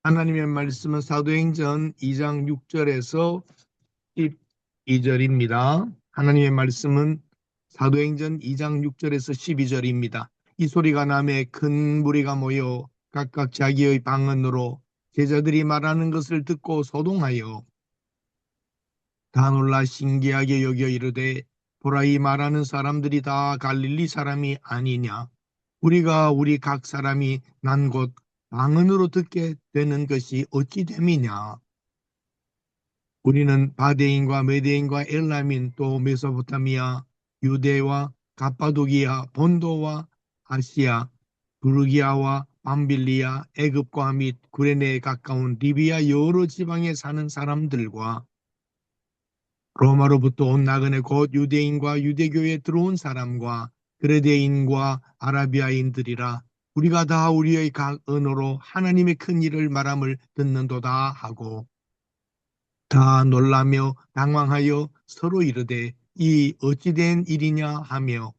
하나님의 말씀은 사도행전 2장 6절에서 12절입니다. 하나님의 말씀은 사도행전 2장 6절에서 12절입니다. 이 소리가 나매 큰 무리가 모여 각각 자기의 방언으로 제자들이 말하는 것을 듣고 소동하여 다 놀라 신기하게 여겨 이르되, 보라, 이 말하는 사람들이 다 갈릴리 사람이 아니냐? 우리가 우리 각 사람이 난 곳 방언으로 듣게 되는 것이 어찌 됨이냐? 우리는 바데인과 메데인과 엘람인, 또 메소포타미아, 유대와 갑바도기아, 본도와 아시아, 부르기아와 밤빌리아, 애굽과 및 구레네에 가까운 리비아 여러 지방에 사는 사람들과 로마로부터 온 나그네 곧 유대인과 유대교에 들어온 사람과 그레데인과 아라비아인들이라, 우리가 다 우리의 각 언어로 하나님의 큰 일을 말함을 듣는도다 하고 다 놀라며 당황하여 서로 이르되, 이 어찌된 일이냐 하며.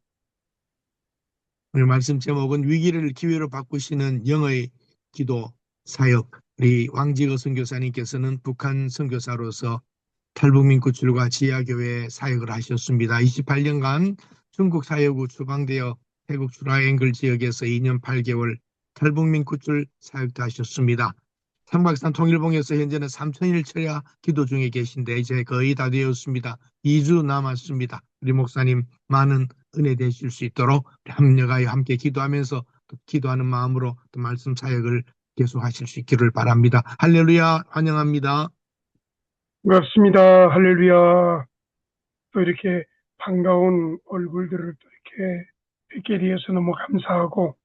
오늘 말씀 제목은 위기를 기회로 바꾸시는 영의 기도 사역. 우리 왕지거 선교사님께서는 북한 선교사로서 탈북민 구출과 지하교회 사역을 하셨습니다. 28년간 중국 사역 후 추방되어 태국 주라앵글 지역에서 2년 8개월 탈북민 구출 사역도 하셨습니다. 삼각산 통일봉에서 현재는 3,000일 철야 기도 중에 계신데 이제 거의 다 되었습니다. 2주 남았습니다. 우리 목사님 많은 은혜 되실 수 있도록 협력하여 함께 기도하면서 또 기도하는 마음으로 또 말씀 사역을 계속하실 수 있기를 바랍니다. 할렐루야, 환영합니다. 반갑습니다. 할렐루야. 또 이렇게 반가운 얼굴들을 또 이렇게 뵙게 되어서 너무 감사하고,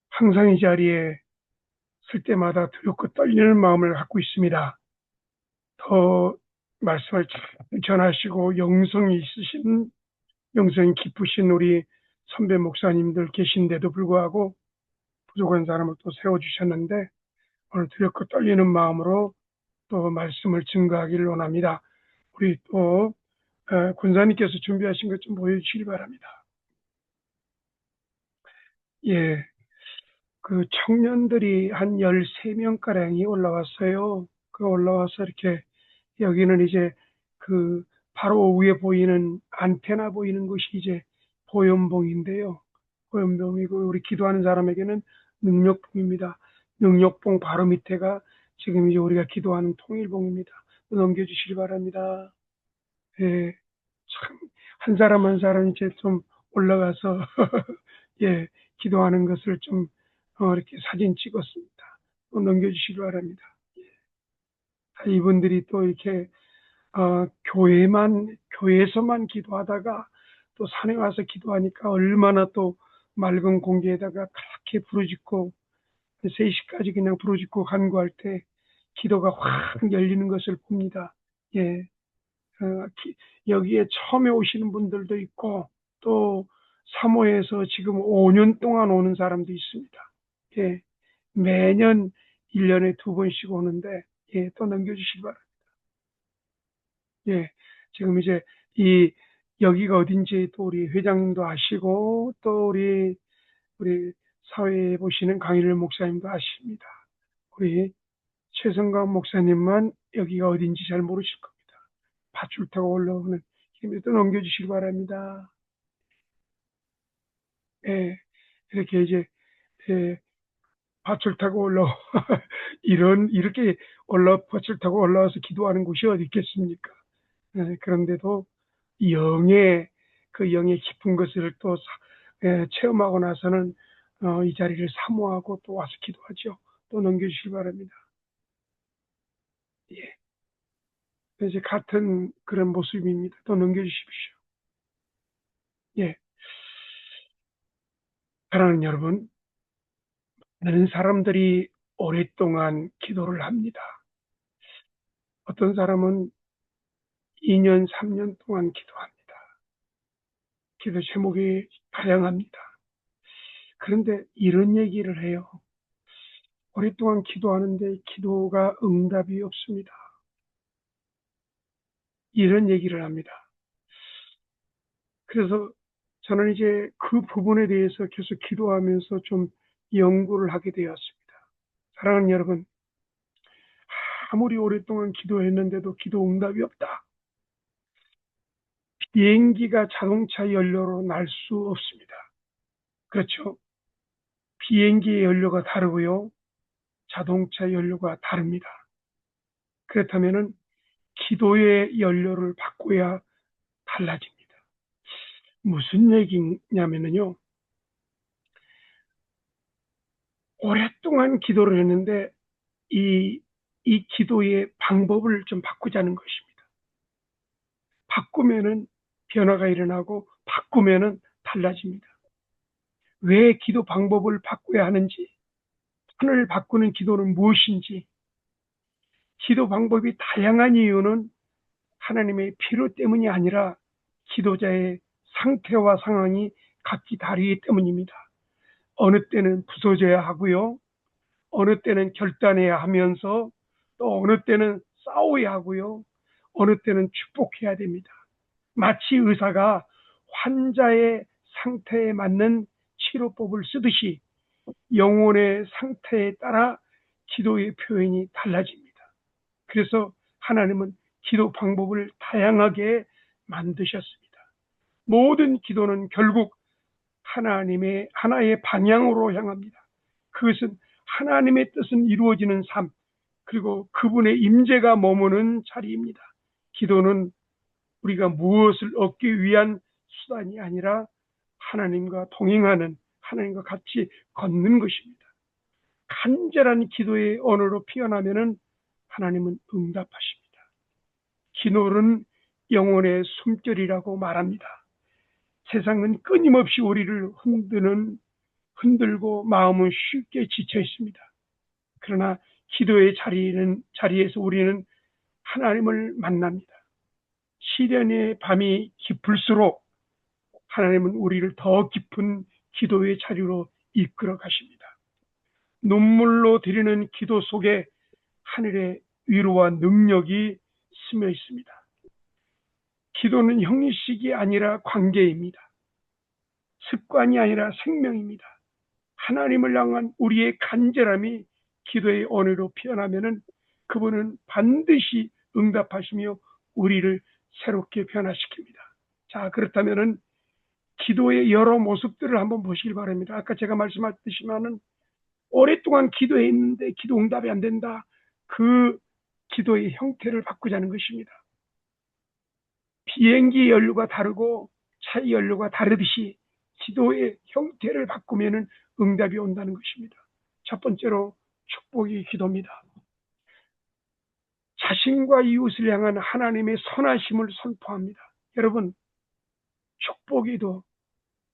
항상 이 자리에 쓸 때마다 두렵고 떨리는 마음을 갖고 있습니다. 더 말씀을 잘 전하시고 영성이 있으신, 영성이 깊으신 우리 선배 목사님들 계신데도 불구하고 부족한 사람을 또 세워주셨는데, 오늘 두렵고 떨리는 마음으로 또 말씀을 증거하기를 원합니다. 우리 또 군사님께서 준비하신 것 좀 보여주시기 바랍니다. 예, 그 청년들이 한 13명가량이 올라왔어요. 그 올라와서 이렇게, 여기는 이제 그 바로 위에 보이는 안테나 보이는 곳이 이제 보연봉인데요. 보연봉이고, 우리 기도하는 사람에게는 능력봉입니다. 능력봉 바로 밑에가 지금 이제 우리가 기도하는 통일봉입니다. 넘겨주시기 바랍니다. 예, 참, 한 사람 한 사람 이제 좀 올라가서, 예, 기도하는 것을 좀, 이렇게 사진 찍었습니다. 또 넘겨주시기 바랍니다. 이분들이 또 이렇게, 교회에서만 기도하다가 또 산에 와서 기도하니까 얼마나 또 맑은 공기에다가 그렇게 부르짖고, 3시까지 그냥 부르짖고 간구할 때 기도가 확 열리는 것을 봅니다. 예. 여기에 처음에 오시는 분들도 있고, 또 사모에서 지금 5년 동안 오는 사람도 있습니다. 예, 매년 1년에 2번씩 오는데, 예, 또 넘겨주시기 바랍니다. 예, 지금 이제 여기가 어딘지 또 우리 회장님도 아시고, 또 우리 사회에 보시는 강일일 목사님도 아십니다. 우리 최성감 목사님만 여기가 어딘지 잘 모르실 겁니다. 밧줄 타고 올라오는 힘에도 넘겨주시기 바랍니다. 예, 이렇게 이제, 예, 밧줄 타고 이렇게 밧줄 타고 올라와서 기도하는 곳이 어디 있겠습니까? 예, 그런데도 영의 깊은 것을 또 체험하고 나서는 이 자리를 사모하고 또 와서 기도하죠. 또 넘겨주시기 바랍니다. 예, 이제 같은 그런 모습입니다. 또 넘겨주십시오. 예, 사랑하는 여러분, 많은 사람들이 오랫동안 기도를 합니다. 어떤 사람은 2년, 3년 동안 기도합니다. 기도 제목이 다양합니다. 그런데 이런 얘기를 해요. 오랫동안 기도하는데 기도가 응답이 없습니다. 이런 얘기를 합니다. 그래서 저는 이제 그 부분에 대해서 계속 기도하면서 좀 연구를 하게 되었습니다. 사랑하는 여러분, 아무리 오랫동안 기도했는데도 기도 응답이 없다. 비행기가 자동차 연료로 날 수 없습니다. 그렇죠? 비행기의 연료가 다르고요. 자동차 연료가 다릅니다. 그렇다면은 기도의 연료를 바꿔야 달라집니다. 무슨 얘기냐면요. 오랫동안 기도를 했는데 이 기도의 방법을 좀 바꾸자는 것입니다. 바꾸면은 변화가 일어나고 바꾸면은 달라집니다. 왜 기도 방법을 바꿔야 하는지, 하늘을 바꾸는 기도는 무엇인지, 기도 방법이 다양한 이유는 하나님의 필요 때문이 아니라 기도자의 상태와 상황이 각기 다르기 때문입니다. 어느 때는 부서져야 하고요. 어느 때는 결단해야 하면서 또 어느 때는 싸워야 하고요. 어느 때는 축복해야 됩니다. 마치 의사가 환자의 상태에 맞는 치료법을 쓰듯이 영혼의 상태에 따라 기도의 표현이 달라집니다. 그래서 하나님은 기도 방법을 다양하게 만드셨습니다. 모든 기도는 결국 하나님의 하나의 방향으로 향합니다. 그것은 하나님의 뜻은 이루어지는 삶, 그리고 그분의 임재가 머무는 자리입니다. 기도는 우리가 무엇을 얻기 위한 수단이 아니라 하나님과 동행하는, 하나님과 같이 걷는 것입니다. 간절한 기도의 언어로 피어나면은 하나님은 응답하십니다. 기도는 영혼의 숨결이라고 말합니다. 세상은 끊임없이 우리를 흔들고 마음은 쉽게 지쳐 있습니다. 그러나 기도의 자리에서 우리는 하나님을 만납니다. 시련의 밤이 깊을수록 하나님은 우리를 더 깊은 기도의 자리로 이끌어 가십니다. 눈물로 드리는 기도 속에 하늘의 위로와 능력이 스며 있습니다. 기도는 형식이 아니라 관계입니다. 습관이 아니라 생명입니다. 하나님을 향한 우리의 간절함이 기도의 언어로 피어나면은 그분은 반드시 응답하시며 우리를 새롭게 변화시킵니다. 자, 그렇다면은 기도의 여러 모습들을 한번 보시길 바랍니다. 아까 제가 말씀하셨지만은 오랫동안 기도했는데 기도 응답이 안 된다. 그 기도의 형태를 바꾸자는 것입니다. 비행기 연료가 다르고 차의 연료가 다르듯이 기도의 형태를 바꾸면은 응답이 온다는 것입니다. 첫 번째로 축복의 기도입니다. 자신과 이웃을 향한 하나님의 선하심을 선포합니다. 여러분, 축복기도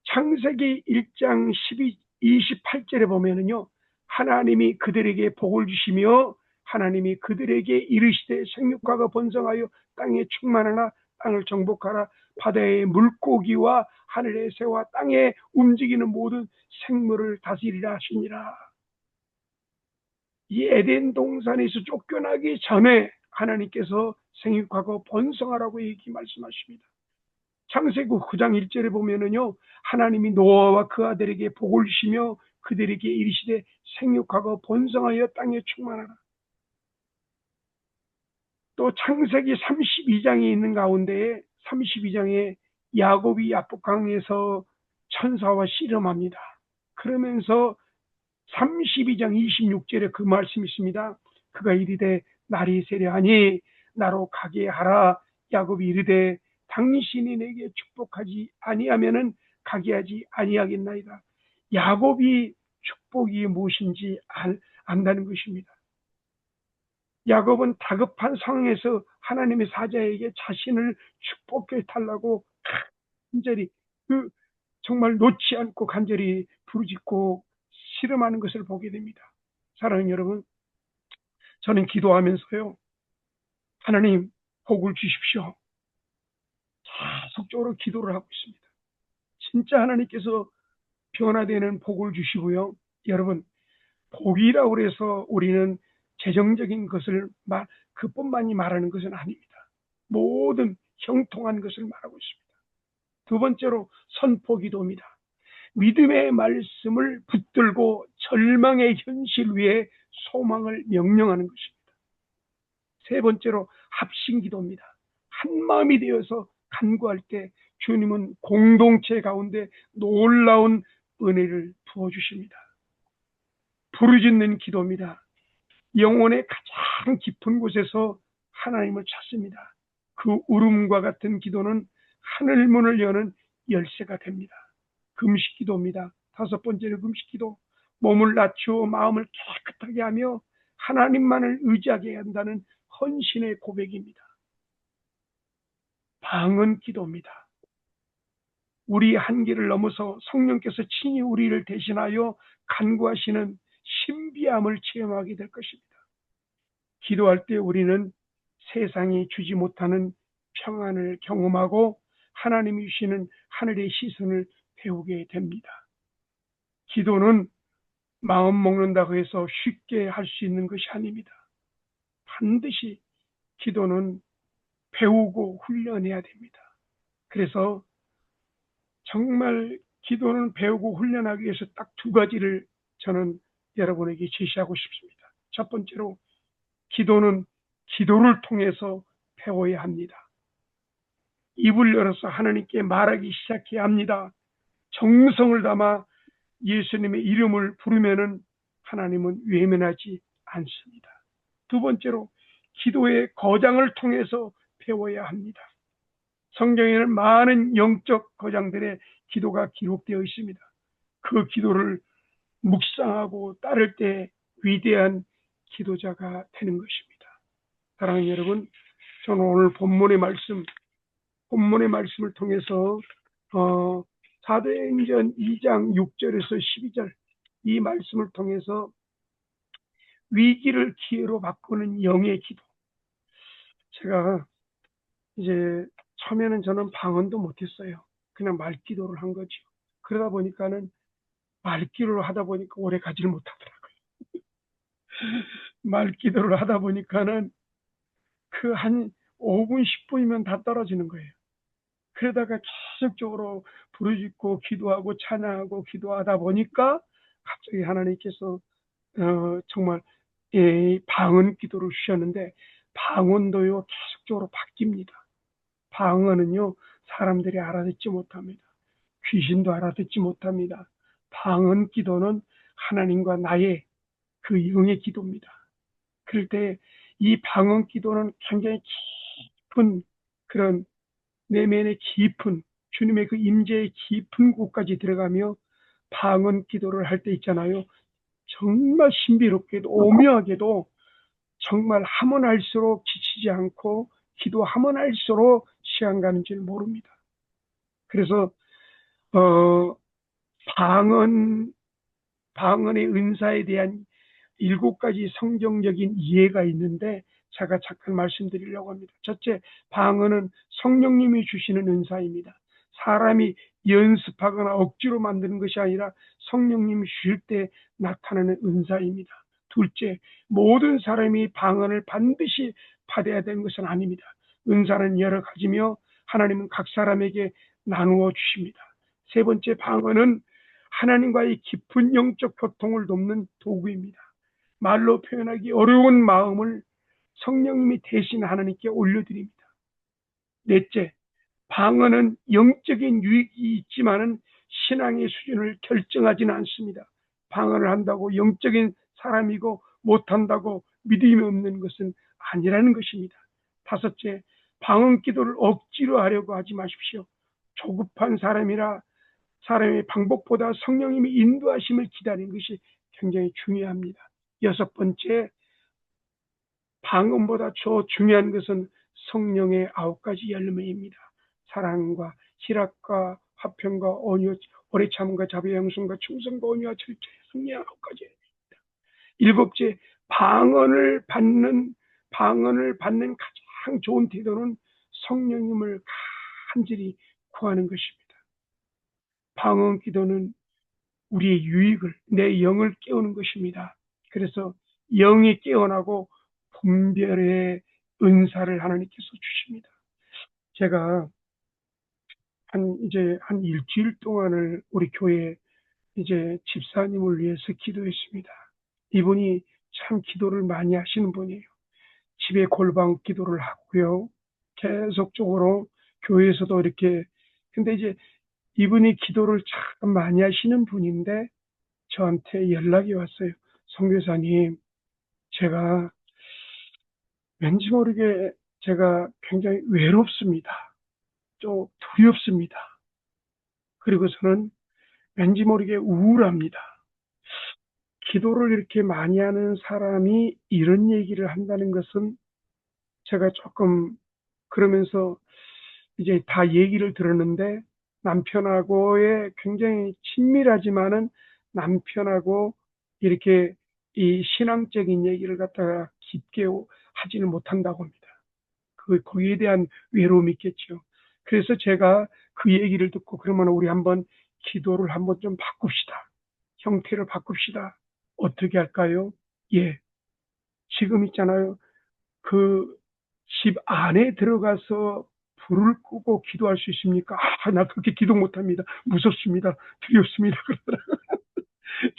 창세기 1장 28절에 보면은요, 하나님이 그들에게 복을 주시며 하나님이 그들에게 이르시되 생육하고 번성하여 땅에 충만하나 땅을 정복하라. 바다의 물고기와 하늘의 새와 땅에 움직이는 모든 생물을 다스리라 하시니라. 이 에덴 동산에서 쫓겨나기 전에 하나님께서 생육하고 번성하라고 말씀하십니다. 창세기 9장 1절에 보면은요, 하나님이 노아와 그 아들에게 복을 주시며 그들에게 이르시되 생육하고 번성하여 땅에 충만하라. 또 창세기 32장이 있는 가운데에 32장에 야곱이 야복강에서 천사와 씨름합니다. 그러면서 32장 26절에 그 말씀이 있습니다. 그가 이르되 날이 세려하니 나로 가게 하라. 야곱이 이르되 당신이 내게 축복하지 아니하면은 가게 하지 아니하겠나이다. 야곱이 축복이 무엇인지 안다는 것입니다. 야곱은 다급한 상황에서 하나님의 사자에게 자신을 축복해 달라고 간절히 정말 놓지 않고 간절히 부르짖고 씨름하는 것을 보게 됩니다. 사랑하는 여러분, 저는 기도하면서요, 하나님 복을 주십시오. 계속적으로 기도를 하고 있습니다. 진짜 하나님께서 변화되는 복을 주시고요. 여러분, 복이라고 해서 우리는 재정적인 것을 그뿐만이 말하는 것은 아닙니다. 모든 형통한 것을 말하고 있습니다. 두 번째로 선포기도입니다. 믿음의 말씀을 붙들고 절망의 현실 위에 소망을 명령하는 것입니다. 세 번째로 합심 기도입니다. 한 마음이 되어서 간구할 때 주님은 공동체 가운데 놀라운 은혜를 부어주십니다. 부르짖는 기도입니다. 영혼의 가장 깊은 곳에서 하나님을 찾습니다. 그 울음과 같은 기도는 하늘 문을 여는 열쇠가 됩니다. 금식 기도입니다. 다섯 번째는 금식 기도. 몸을 낮추어 마음을 깨끗하게 하며 하나님만을 의지하게 한다는 헌신의 고백입니다. 방언 기도입니다. 우리 한계를 넘어서 성령께서 친히 우리를 대신하여 간구하시는 신비함을 체험하게 될 것입니다. 기도할 때 우리는 세상이 주지 못하는 평안을 경험하고 하나님이 주시는 하늘의 시선을 배우게 됩니다. 기도는 마음 먹는다고 해서 쉽게 할 수 있는 것이 아닙니다. 반드시 기도는 배우고 훈련해야 됩니다. 그래서 정말 기도는 배우고 훈련하기 위해서 딱 두 가지를 저는 여러분에게 제시하고 싶습니다. 첫 번째로 기도는 기도를 통해서 배워야 합니다. 입을 열어서 하나님께 말하기 시작해야 합니다. 정성을 담아 예수님의 이름을 부르면은 하나님은 외면하지 않습니다. 두 번째로 기도의 거장을 통해서 배워야 합니다. 성경에는 많은 영적 거장들의 기도가 기록되어 있습니다. 그 기도를 묵상하고 따를 때 위대한 기도자가 되는 것입니다. 사랑하는 여러분, 저는 오늘 본문의 말씀을 통해서 사도행전 2장 6절에서 12절 이 말씀을 통해서 위기를 기회로 바꾸는 영의 기도. 제가 이제 처음에는 저는 방언도 못했어요. 그냥 말기도를 한 거죠. 그러다 보니까는 말기도를 하다 보니까 오래 가지를 못하더라고요. 말기도를 하다 보니까는 그 한 5분, 10분이면 다 떨어지는 거예요. 그러다가 계속적으로 부르짖고 기도하고 찬양하고 기도하다 보니까 갑자기 하나님께서 정말 방언 기도를 주셨는데 방언도요 계속적으로 바뀝니다. 방언은요 사람들이 알아듣지 못합니다. 귀신도 알아듣지 못합니다. 방언 기도는 하나님과 나의 그 영의 기도입니다. 그럴 때 이 방언 기도는 굉장히 깊은 그런 내면의 깊은 주님의 그 임재의 깊은 곳까지 들어가며 방언 기도를 할 때 있잖아요. 정말 신비롭게도 오묘하게도 정말 하면 할수록 지치지 않고 기도하면 할수록 시간 가는 줄 모릅니다. 그래서 방언의 은사에 대한 7가지 성경적인 이해가 있는데 제가 잠깐 말씀드리려고 합니다. 첫째, 방언은 성령님이 주시는 은사입니다. 사람이 연습하거나 억지로 만드는 것이 아니라 성령님이 주실 때 나타나는 은사입니다. 둘째, 모든 사람이 방언을 반드시 받아야 되는 것은 아닙니다. 은사는 여러 가지며 하나님은 각 사람에게 나누어 주십니다. 세 번째, 방언은 하나님과의 깊은 영적 교통을 돕는 도구입니다. 말로 표현하기 어려운 마음을 성령님이 대신 하나님께 올려드립니다. 넷째, 방언은 영적인 유익이 있지만은 신앙의 수준을 결정하지는 않습니다. 방언을 한다고 영적인 사람이고 못한다고 믿음이 없는 것은 아니라는 것입니다. 다섯째, 방언 기도를 억지로 하려고 하지 마십시오. 조급한 사람이라 사람의 방법보다 성령님이 인도하심을 기다리는 것이 굉장히 중요합니다. 여섯 번째, 방언보다 더 중요한 것은 성령의 9가지 열매입니다. 사랑과 희락과 화평과 온유, 오래 참음과 자비와 양순과 충성과 온유와 절제, 승리의 9가지입니다. 일곱째, 방언을 받는 가장 좋은 태도는 성령님을 간절히 구하는 것입니다. 방언 기도는 우리의 유익을, 내 영을 깨우는 것입니다. 그래서 영이 깨어나고 분별의 은사를 하나님께서 주십니다. 제가 이제 한 일주일 동안을 우리 교회 이제 집사님을 위해서 기도했습니다. 이분이 참 기도를 많이 하시는 분이에요. 집에 골방 기도를 하고요. 계속적으로 교회에서도 이렇게, 근데 이제 이분이 기도를 참 많이 하시는 분인데 저한테 연락이 왔어요. 선교사님, 제가 왠지 모르게 제가 굉장히 외롭습니다. 좀 두렵습니다. 그리고서는 왠지 모르게 우울합니다. 기도를 이렇게 많이 하는 사람이 이런 얘기를 한다는 것은 제가 조금 그러면서 이제 다 얘기를 들었는데 남편하고의 굉장히 친밀하지만은 남편하고 이렇게 이 신앙적인 얘기를 갖다가 깊게 하지는 못한다고 합니다. 거기에 대한 외로움이 있겠죠. 그래서 제가 그 얘기를 듣고 그러면 우리 한번 기도를 한번 좀 바꿉시다. 형태를 바꿉시다. 어떻게 할까요? 예. 지금 있잖아요. 그 집 안에 들어가서 불을 끄고 기도할 수 있습니까? 나 그렇게 기도 못합니다. 무섭습니다. 두렵습니다. 그러더라고요.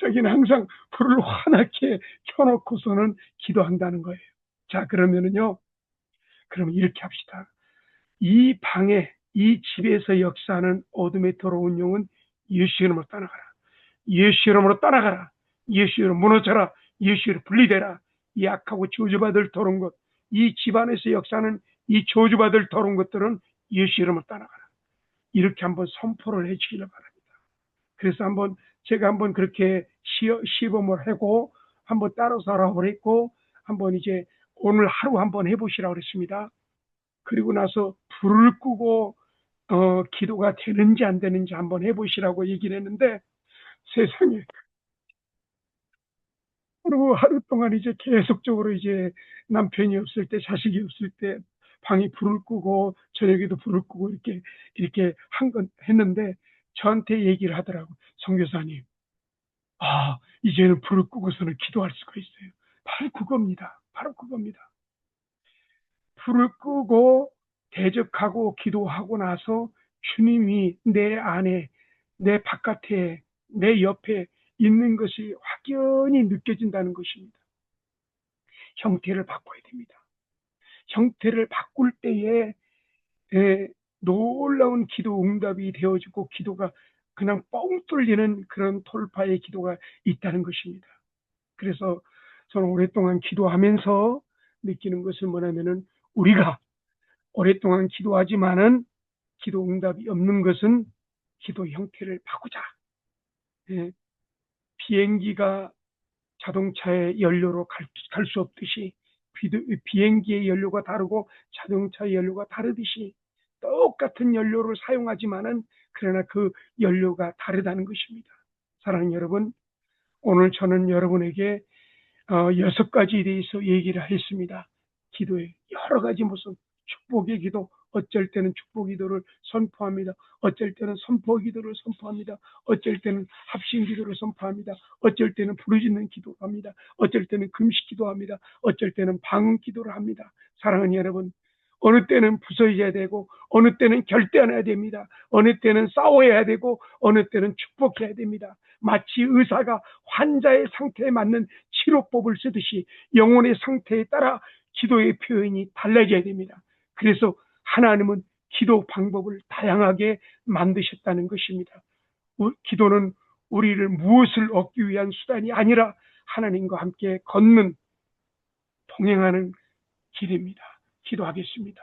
자기는 항상 불을 환하게 켜놓고서는 기도한다는 거예요. 자, 그러면은요. 그러면 이렇게 합시다. 이 방에, 이 집에서 역사하는 어둠에 들어온 영은 예수 이름으로 떠나가라. 예수 이름으로 떠나가라. 예수 이름으로 무너져라. 예수 이름으로 분리되라. 이 악하고 저주받을 더러운 것, 이 집안에서 역사하는 이 저주받을 더러운 것들은 예수 이름으로 떠나가라. 이렇게 한번 선포를 해주기를 바랍니다. 그래서 한번 제가 한번 그렇게 시범을 하고 한번 따라서 하라고 했고 한번 이제 오늘 하루 한번 해보시라고 그랬습니다. 그리고 나서 불을 끄고 기도가 되는지 안 되는지 한번 해보시라고 얘기를 했는데 세상에. 그리고 하루 동안 이제 계속적으로 이제 남편이 없을 때, 자식이 없을 때 방에 불을 끄고 저녁에도 불을 끄고 이렇게 한 건 했는데 저한테 얘기를 하더라고. 선교사님, 이제는 불을 끄고서는 기도할 수가 있어요. 바로 그겁니다. 바로 그겁니다. 불을 끄고 대적하고 기도하고 나서 주님이 내 안에, 내 바깥에, 내 옆에 있는 것이 확연히 느껴진다는 것입니다. 형태를 바꿔야 됩니다. 형태를 바꿀 때에 놀라운 기도 응답이 되어지고 기도가 그냥 뻥 뚫리는 그런 돌파의 기도가 있다는 것입니다. 그래서 저는 오랫동안 기도하면서 느끼는 것은 뭐냐면은 우리가 오랫동안 기도하지만은 기도 응답이 없는 것은 기도 형태를 바꾸자. 예, 비행기가 자동차의 연료로 갈 수 없듯이 비행기의 연료가 다르고 자동차의 연료가 다르듯이 똑같은 연료를 사용하지만은 그러나 그 연료가 다르다는 것입니다. 사랑하는 여러분, 오늘 저는 여러분에게 6가지에 대해서 얘기를 했습니다. 기도에 여러 가지 무슨 축복의 기도, 어쩔 때는 축복 기도를 선포합니다. 어쩔 때는 선포 기도를 선포합니다. 어쩔 때는 합심 기도를 선포합니다. 어쩔 때는 부르짖는 기도를 합니다. 어쩔 때는 금식 기도합니다. 어쩔 때는 방언 기도를 합니다. 사랑하는 여러분, 어느 때는 부서져야 되고 어느 때는 결단해야 됩니다. 어느 때는 싸워야 되고 어느 때는 축복해야 됩니다. 마치 의사가 환자의 상태에 맞는 치료법을 쓰듯이 영혼의 상태에 따라 기도의 표현이 달라져야 됩니다. 그래서 하나님은 기도 방법을 다양하게 만드셨다는 것입니다. 기도는 우리를 무엇을 얻기 위한 수단이 아니라 하나님과 함께 걷는 동행하는 길입니다. 기도하겠습니다.